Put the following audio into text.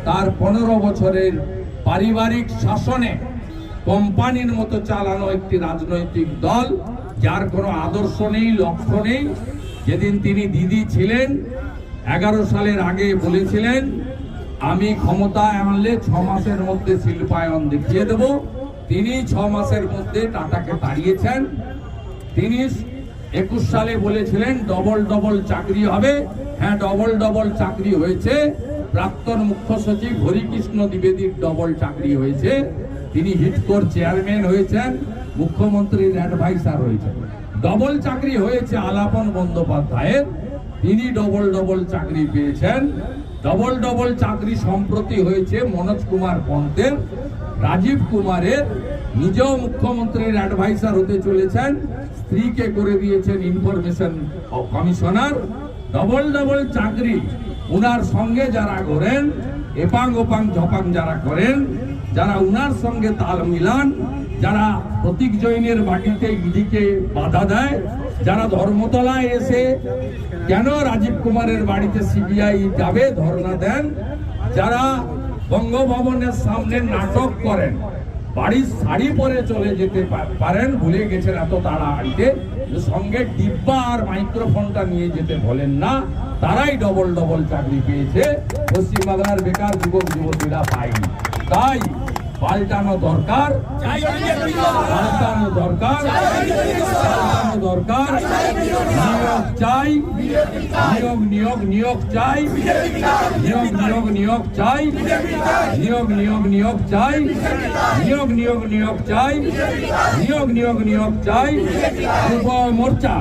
তার 15 বছরের পারিবারিক শাসনে কোম্পানির মতো চালানো একটি রাজনৈতিক দল, যার কোনো আদর্শ নেই, লক্ষ্য নেই। যেদিন তিনি দিদি ছিলেন 11 সালের আগে বলেছিলেন, আমি ক্ষমতায় আনলে 6 মাসের মধ্যে শিল্পায়ন দেখিয়ে দেব। তিনি 6 মাসের মধ্যে টাটাকে তাড়িয়েছেন। তিনি 21 সালে বলেছিলেন ডবল ডবল চাকরি হবে। হ্যাঁ, ডবল ডবল চাকরি হয়েছে। প্রাক্তন মুখ্য সচিব হরিকৃষ্ণ দ্বিবেদীর ডবল চাকরি হয়েছে। তিনি হিটকোর চেয়ারম্যান হয়েছেন, মুখ্যমন্ত্রীর অ্যাডভাইসার হয়েছেন। ডবল চাকরি হয়েছে আলাপন বন্দ্যোপাধ্যায়ের, তিনি ডবল ডবল চাকরি পেয়েছেন। ডবল ডবল চাকরি সম্প্রতি হয়েছে মনোজ কুমার পন্তের, রাজীব কুমারের, নিজেও মুখ্যমন্ত্রীর অ্যাডভাইসার হতে চলেছেন, স্ত্রীকে করে দিয়েছেন ইনফরমেশন কমিশনার। ডবল ডবল চাকরি উনার সঙ্গে যারা করেন, এপাং ওপাং ঝপাং যারা করেন, যারা উনার সঙ্গে তাল মিলান, যারা প্রতীক জৈনের বাড়িতে ইডিকে বাধা দেয়, যারা ধর্মতলায় এসে কেন রাজীব কুমারের বাড়িতে সিবিআই যাবে ধর্ণা দেন, যারা বঙ্গভবনের সামনে নাটক করেন, বাড়ির শাড়ি পরে চলে যেতে পারেন, ভুলে গেছেন এত তাড়াতাড়িতে, সঙ্গে ডিব্বা আর মাইক্রোফোনটা নিয়ে যেতে বলেন না, তারাই ডবল ডবল চাকরি পেয়েছে। পশ্চিমবাংলার বেকার যুবক যুবতীরা পায়নি। তাই পাল্টানো দরকার, পাল্টানো দরকার, পাল্টানো দরকার। নিয়োগ চাই, নিয়োগ নিয়োগ নিয়োগ চাই, নিয়োগ নিয়োগ নিয়োগ চাই, নিয়োগ নিয়োগ নিয়োগ চাই, নিয়োগ নিয়োগ নিয়োগ চাই, নিয়োগ নিয়োগ নিয়োগ চাই। যুব মোর্চা